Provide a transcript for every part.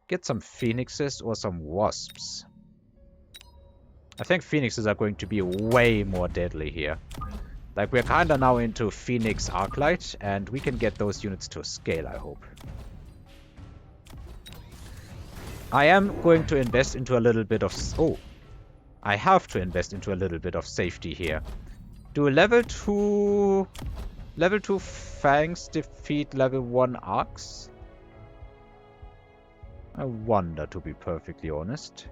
get some phoenixes or some wasps. I think phoenixes are going to be way more deadly here. Like, we're kind of now into Phoenix Arclight, and we can get those units to scale, I hope. I am going to invest into a little bit of... Oh, I have to invest into a little bit of safety here. Do level 2 Fangs defeat level 1 Arcs? I wonder, to be perfectly honest.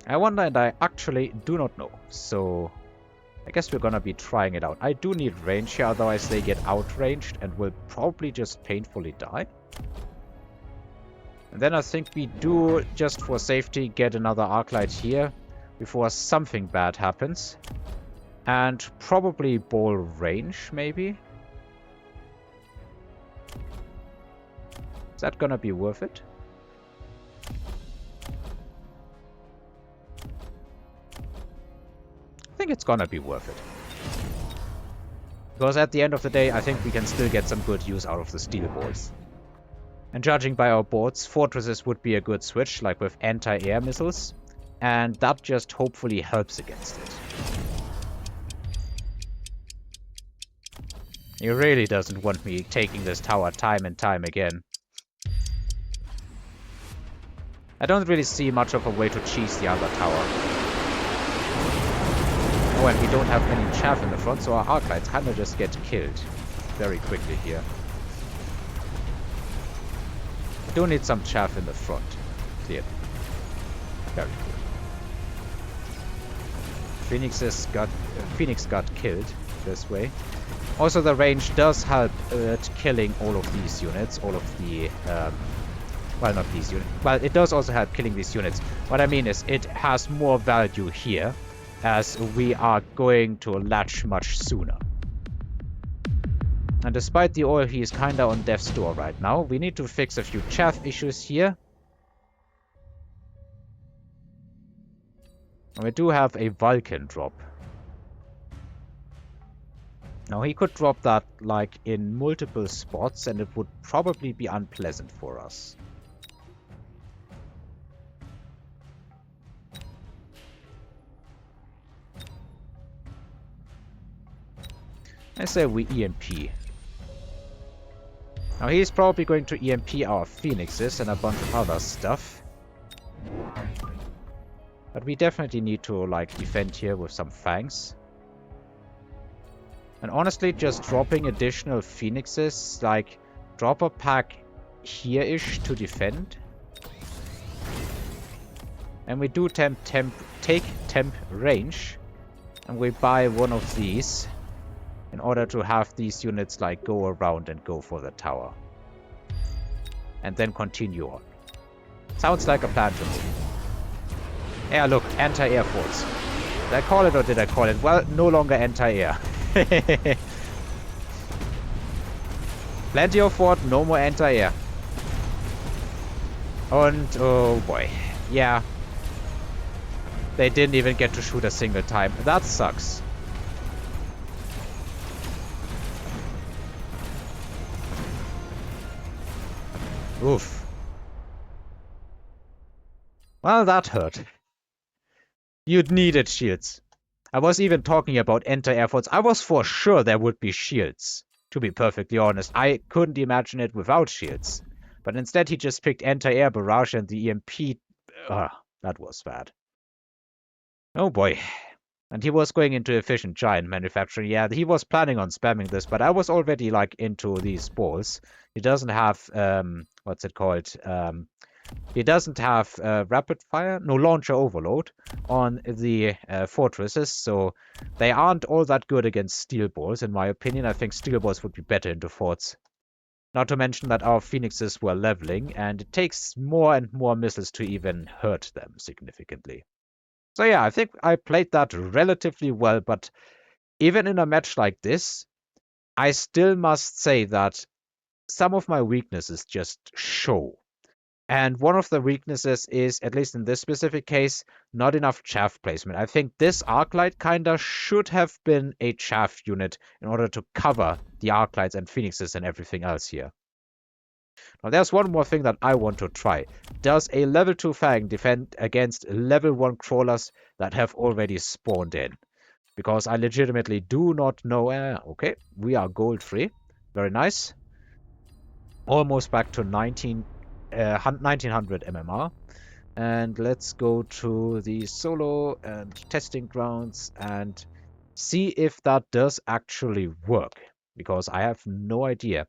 I wonder, and I actually do not know. So, I guess we're gonna be trying it out. I do need range here, otherwise they get outranged and will probably just painfully die. And then I think we do, just for safety, get another Arclight here before something bad happens. And probably ball range, maybe? Is that gonna be worth it? I think it's gonna be worth it. Because at the end of the day, I think we can still get some good use out of the steel balls. And judging by our boards, fortresses would be a good switch, like with anti-air missiles. And that just hopefully helps against it. He really doesn't want me taking this tower time and time again. I don't really see much of a way to cheese the other tower. Oh, and we don't have any chaff in the front, so our Arclights kind of just get killed very quickly here. I do need some chaff in the front, clearly. Very good. Phoenix got killed this way. Also, the range does help at killing all of these units, all of the... well, not these units. Well, it does also help killing these units. What I mean is, it has more value here, as we are going to latch much sooner. And despite the oil, he is kinda on death's door right now. We need to fix a few chaff issues here. And we do have a Vulcan drop. Now, he could drop that, like, in multiple spots, and it would probably be unpleasant for us. I say we EMP. Now, he's probably going to EMP our Phoenixes and a bunch of other stuff. But we definitely need to, like, defend here with some Fangs. And honestly, just dropping additional Phoenixes, like, drop a pack here-ish to defend. And we do take temp range. And we buy one of these in order to have these units, like, go around and go for the tower. And then continue on. Sounds like a plan to me. Yeah, look, anti-air force. Did I call it or did I call it? Well, no longer anti-air. Plenty of fort, no more anti-air. And, oh boy. Yeah. They didn't even get to shoot a single time. That sucks. Oof. Well, that hurt. You'd needed shields. I was even talking about anti-air forts. I was for sure there would be shields. To be perfectly honest, I couldn't imagine it without shields. But instead he just picked anti-air barrage and the EMP. That was bad. Oh boy. And he was going into efficient giant manufacturing. Yeah, he was planning on spamming this, but I was already, like, into these balls. He doesn't have, what's it called? He doesn't have rapid fire, no, launcher overload on the fortresses, so they aren't all that good against steel balls, in my opinion. I think steel balls would be better into forts. Not to mention that our Phoenixes were leveling, and it takes more and more missiles to even hurt them significantly. So yeah, I think I played that relatively well, but even in a match like this, I still must say that some of my weaknesses just show. And one of the weaknesses is, at least in this specific case, not enough chaff placement. I think this Arclight kinda should have been a chaff unit in order to cover the Arclights and Phoenixes and everything else here. Now there's one more thing that I want to try. Does a level 2 Fang defend against level 1 crawlers that have already spawned in? Because I legitimately do not know. Okay, we are gold free. Very nice. Almost back to 1900 MMR. And let's go to the solo and testing grounds and see if that does actually work. Because I have no idea.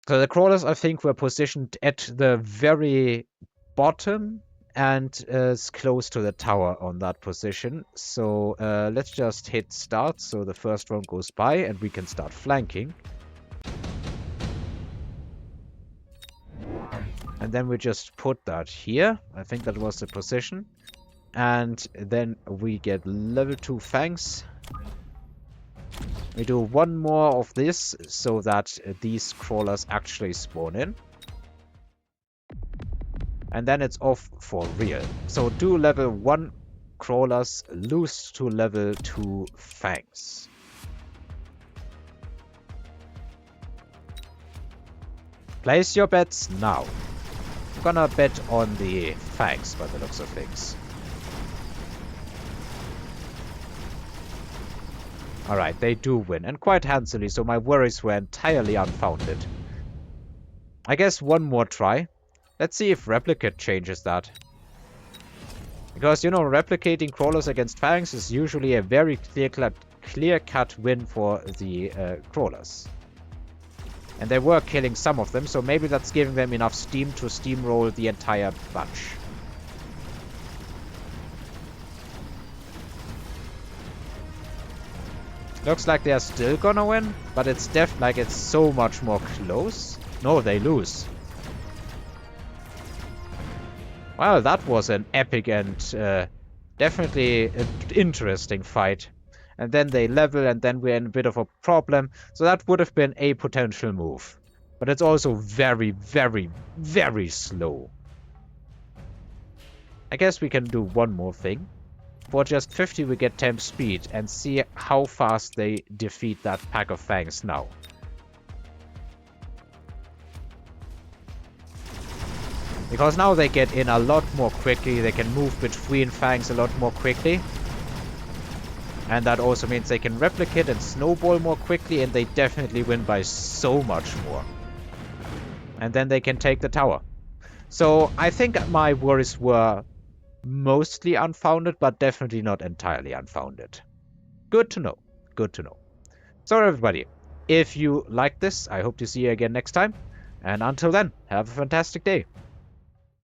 So the crawlers, I think, were positioned at the very bottom and as close to the tower on that position. So let's just hit start so the first one goes by and we can start flanking. And then we just put that here. I think that was the position. And then we get level 2 Fangs. We do one more of this so that these crawlers actually spawn in. And then it's off for real. So do level 1 crawlers, lose to level 2 Fangs. Place your bets now. I'm gonna bet on the Fangs by the looks of things. Alright, they do win, and quite handsomely, so my worries were entirely unfounded. I guess one more try. Let's see if Replicate changes that. Because, you know, replicating crawlers against Fangs is usually a very clear-cut win for the crawlers. And they were killing some of them, so maybe that's giving them enough steam to steamroll the entire bunch. Looks like they're still gonna win, but it's like it's so much more close. No, they lose. Well, that was an epic and definitely an interesting fight. And then they level, and then we're in a bit of a problem. So that would have been a potential move. But it's also very, very, very slow. I guess we can do one more thing. For just 50 we get temp speed and see how fast they defeat that pack of Fangs now. Because now they get in a lot more quickly, they can move between Fangs a lot more quickly. And that also means they can replicate and snowball more quickly, and they definitely win by so much more. And then they can take the tower. So I think my worries were mostly unfounded, but definitely not entirely unfounded. Good to know. Good to know. So everybody, if you like this, I hope to see you again next time. And until then, have a fantastic day.